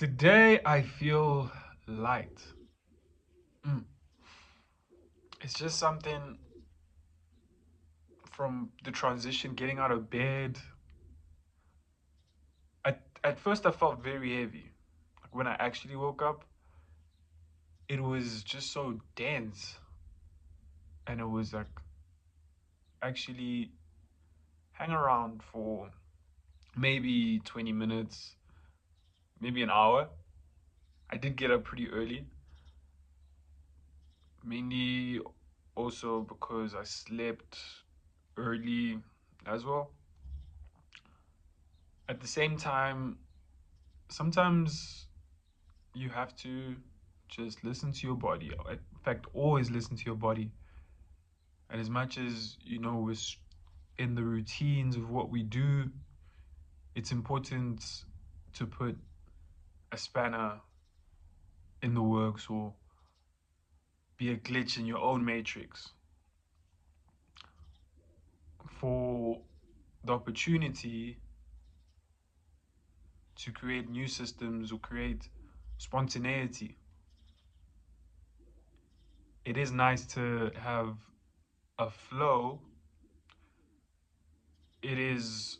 Today I feel light. Mm. It's just something from the transition, getting out of bed. At first I felt very heavy. Like when I actually woke up, it was just so dense. And it was like actually hang around for maybe 20 minutes, maybe an hour. I did get up pretty early, mainly also because I slept early as well. At the same time, sometimes you have to just listen to your body. In fact, always listen to your body. And as much as we're in the routines of what we do, it's important to put a spanner in the works or be a glitch in your own matrix for the opportunity to create new systems or create spontaneity. It is nice to have a flow. It is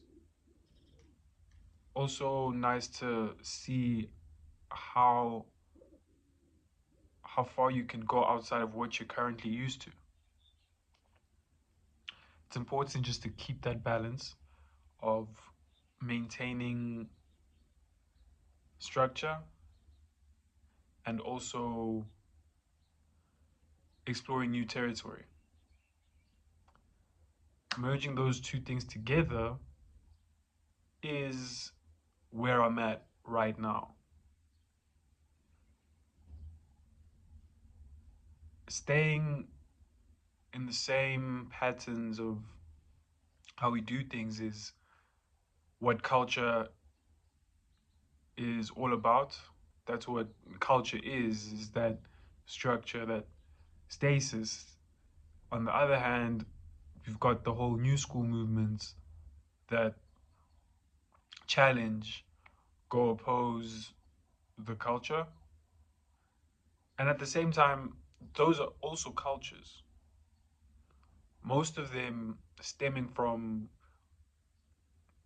also nice to see how how far you can go outside of what you're currently used to. It's important just to keep that balance of maintaining structure and also exploring new territory. Merging those two things together is where I'm at right now. Staying in the same patterns of how we do things is what culture is all about. That's what culture is that structure, that stasis. On the other hand, we've got the whole new school movements that challenge, go oppose the culture. And at the same time, those are also cultures. Most of them stemming from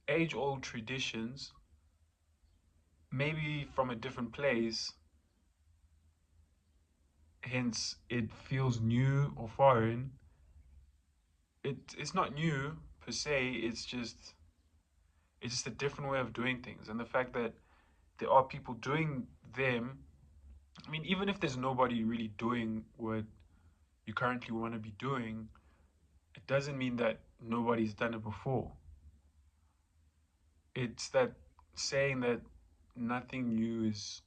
age old traditions, maybe from a different place, hence it feels new or foreign. It's not new per se, it's just a different way of doing things. And the fact that there are people doing them, I mean, even if there's nobody really doing what you currently want to be doing, it doesn't mean that nobody's done it before. It's that saying that nothing new is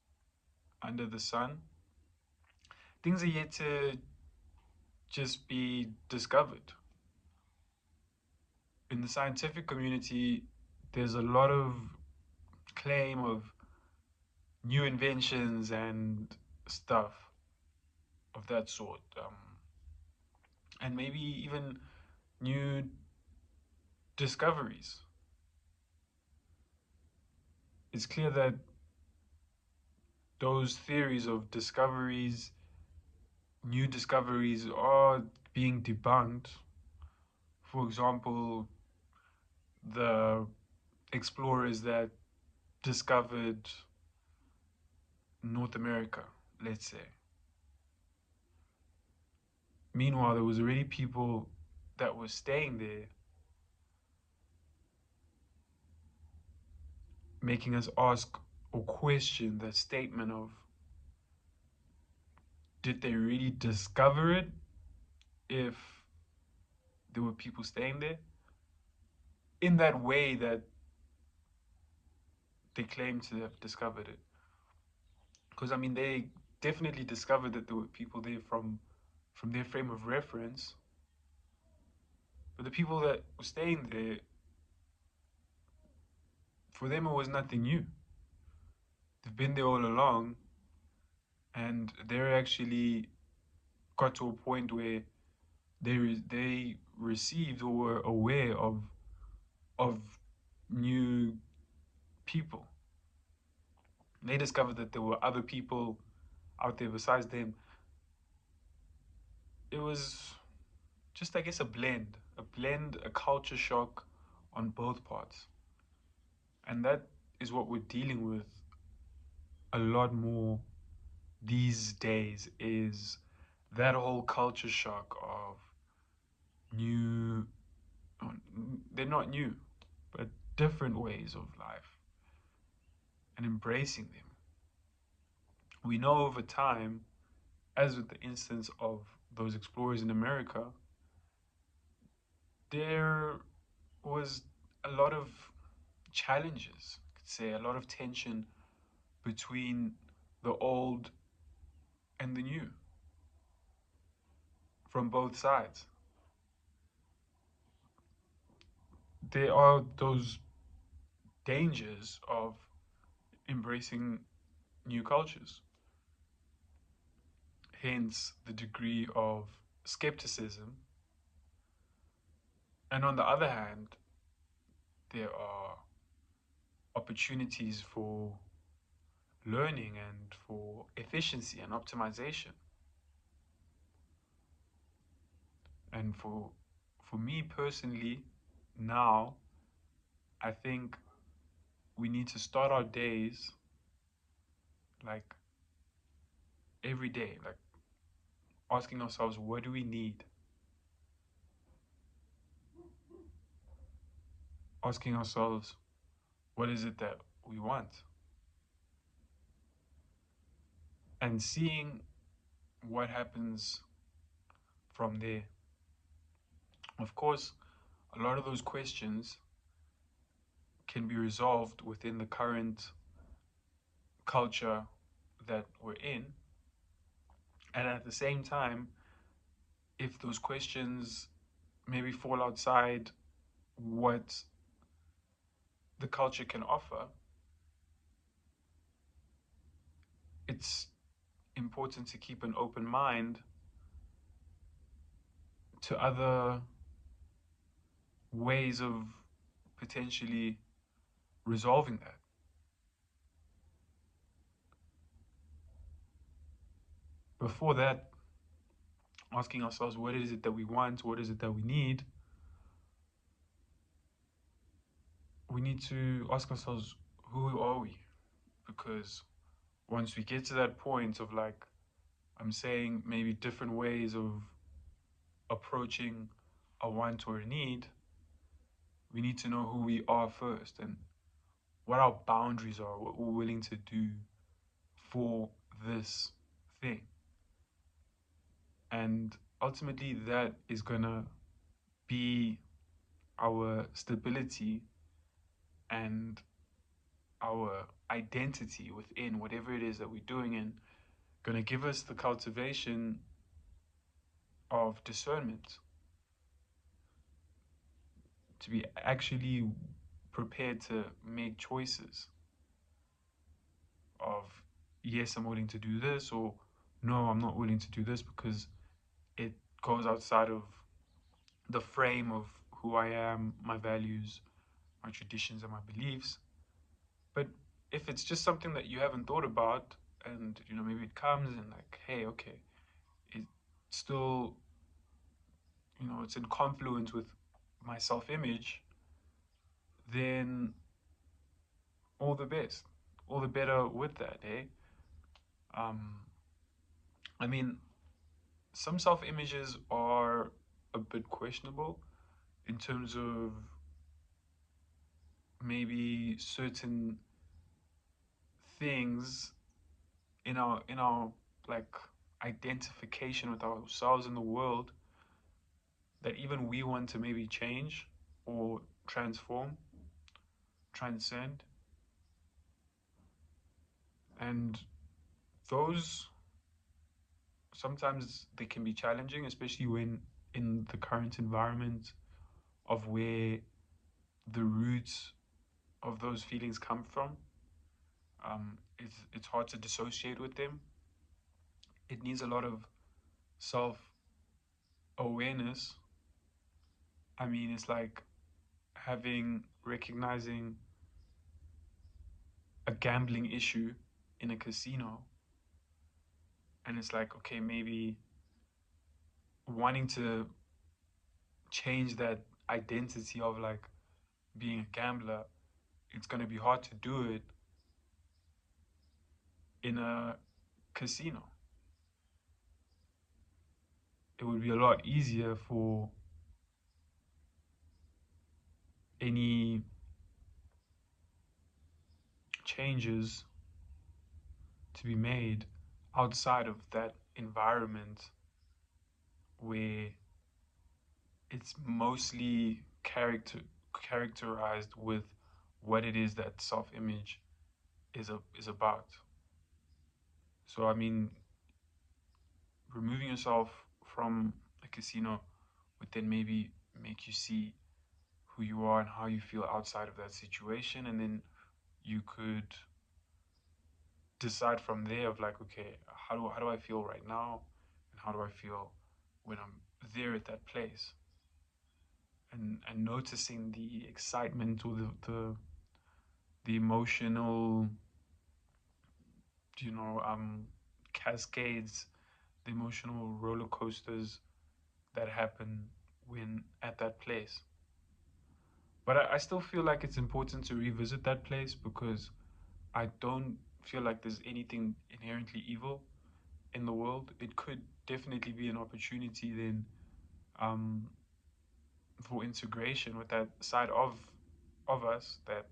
under the sun. Things are yet to just be discovered. In the scientific community, there's a lot of claim of new inventions and stuff of that sort. And maybe even new discoveries. It's clear that those theories of discoveries, new discoveries, are being debunked. For example, the explorers that discovered North America, let's say. Meanwhile, there was already people that were staying there, making us ask or question the statement of, did they really discover it if there were people staying there in that way that they claim to have discovered it? Because I mean, they definitely discovered that there were people there from their frame of reference, but the people that were staying there, for them, it was nothing new. They've been there all along, and they're actually got to a point where they received or were aware of new people. they discovered that there were other people out there besides them. It was just, I guess, a culture shock on both parts. And that is what we're dealing with a lot more these days, is that whole culture shock of new, they're not new, but different ways of life, and embracing them. We know over time, as with the instance of those explorers in America, there was a lot of challenges, I could say, a lot of tension between the old and the new from both sides. There are those dangers of embracing new cultures, hence the degree of skepticism. And on the other hand, there are opportunities for learning and for efficiency and optimization. And for me personally, now I think we need to start our days like every day, like asking ourselves, what do we need? Asking ourselves, what is it that we want? And seeing what happens from there. Of course, a lot of those questions can be resolved within the current culture that we're in. And at the same time, if those questions maybe fall outside what the culture can offer, it's important to keep an open mind to other ways of potentially resolving that. Before that, asking ourselves, what is it that we want? What is it that we need? We need to ask ourselves, who are we? Because once we get to that point of, like I'm saying, maybe different ways of approaching a want or a need, we need to know who we are first and what our boundaries are, what we're willing to do for this thing. And ultimately, that is going to be our stability and our identity within whatever it is that we're doing, and going to give us the cultivation of discernment to be actually prepared to make choices of, yes, I'm willing to do this, or no, I'm not willing to do this because it goes outside of the frame of who I am, my values, my traditions, and my beliefs. But if it's just something that you haven't thought about, and maybe it comes and like, hey, okay, it still, it's in confluence with my self-image, then all the best, all the better with that, eh? Um, I mean, some self-images are a bit questionable in terms of maybe certain things in our like identification with ourselves in the world that even we want to maybe change or transform, transcend. And those, sometimes they can be challenging, especially when in the current environment of where the roots of those feelings come from. It's hard to dissociate with them. It needs a lot of self awareness. I mean, it's like recognizing a gambling issue in a casino, and it's like, okay, maybe wanting to change that identity of like being a gambler, it's going to be hard to do it in a casino. It would be a lot easier for any changes to be made outside of that environment where it's mostly characterized with what it is that self-image is about. So I mean, removing yourself from a casino would then maybe make you see who you are and how you feel outside of that situation, and then you could decide from there of like, okay, how do I feel right now, and how do I feel when I'm there at that place, and noticing the excitement or the emotional, you know, cascades, the emotional roller coasters that happen when at that place. But I still feel like it's important to revisit that place because I don't feel like there's anything inherently evil in the world. It could definitely be an opportunity then, um, for integration with that side of us that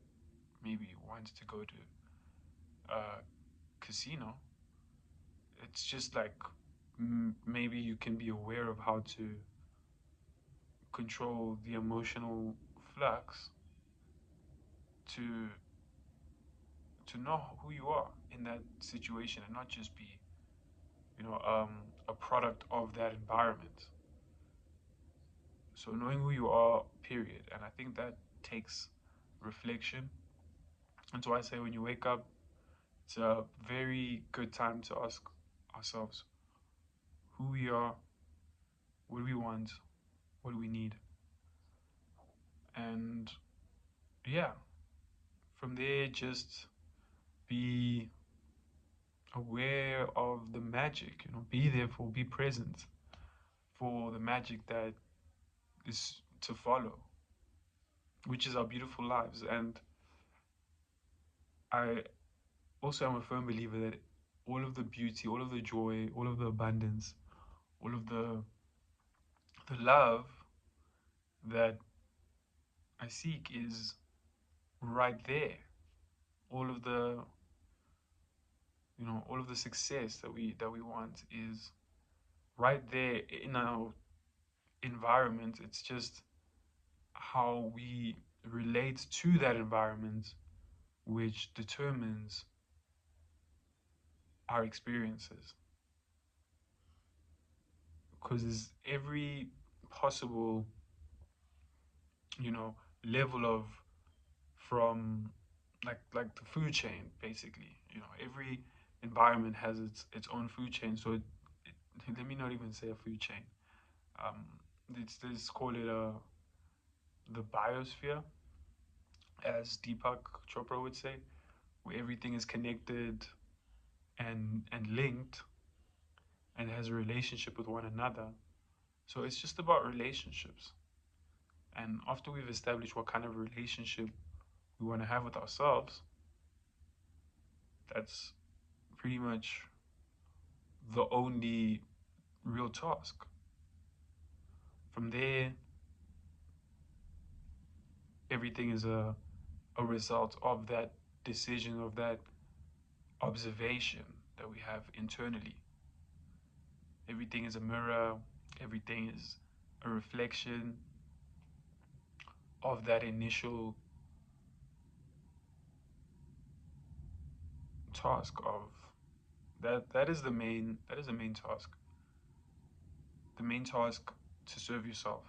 maybe wants to go to a casino. It's just like, maybe you can be aware of how to control the emotional flux to know who you are in that situation and not just be, you know, a product of that environment. So knowing who you are, period. And I think that takes reflection. And so I say when you wake up, it's a very good time to ask ourselves who we are, what do we want, what do we need. And yeah, from there, just be aware of the magic, you know, be there for, be present for the magic that is to follow, which is our beautiful lives. And I also am a firm believer that all of the beauty, all of the joy, all of the abundance, all of the love that I seek is right there. All of the, you know, all of the success that we want is right there in our environment. It's just how we relate to that environment which determines our experiences. Because there's every possible, you know, level of, from like the food chain, basically. You know, every environment has its own food chain. So let me not even say a food chain. Um, let's call it the biosphere, as Deepak Chopra would say, where everything is connected and linked and has a relationship with one another. So it's just about relationships. And after we've established what kind of relationship we want to have with ourselves, that's pretty much the only real task. From there, everything is a result of that decision, of that observation that we have internally. Everything is a mirror, everything is a reflection of that initial task of that is the main task. The main task to serve yourself.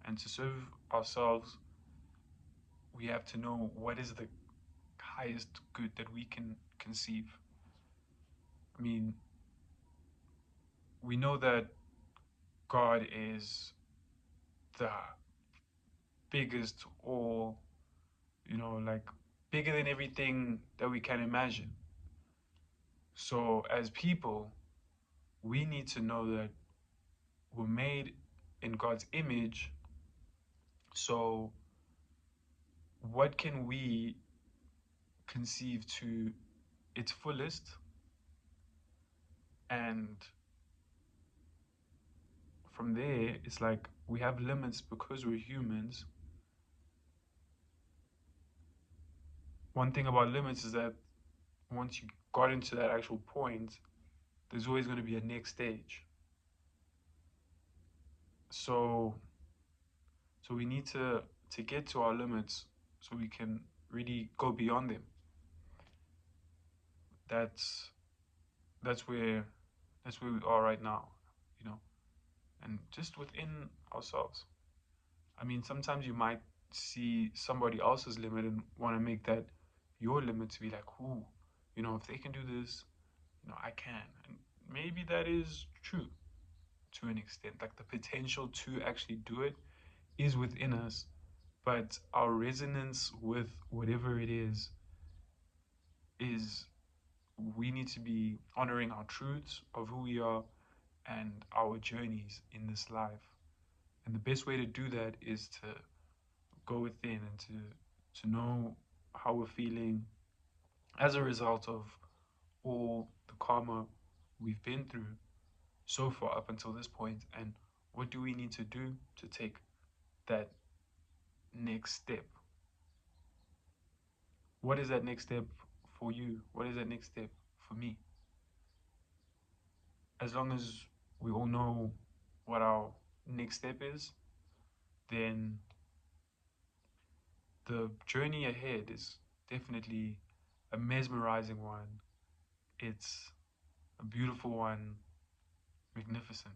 And to serve ourselves, we have to know what is the highest good that we can conceive. I mean, we know that God is the biggest, or, you know, like bigger than everything that we can imagine. So, as people, we need to know that we're made in God's image. So, what can we conceive to its fullest? And from there, it's like we have limits because we're humans. One thing about limits is that once you got into that actual point, there's always going to be a next stage. So, so we need to get to our limits so we can really go beyond them. That's that's where that's where we are right now, you know, and just within ourselves. I mean, sometimes you might see somebody else's limit and want to make that your limit to be like, who, if they can do this, I can. And maybe that is true to an extent. Like the potential to actually do it is within us, but our resonance with whatever it is we need to be honoring our truths of who we are and our journeys in this life. And the best way to do that is to go within and to know how we're feeling as a result of all the karma we've been through so far up until this point, and what do we need to do to take that next step? What is that next step for you? What is that next step for me? As long as we all know what our next step is, then the journey ahead is definitely a mesmerizing one. It's a beautiful one, magnificent.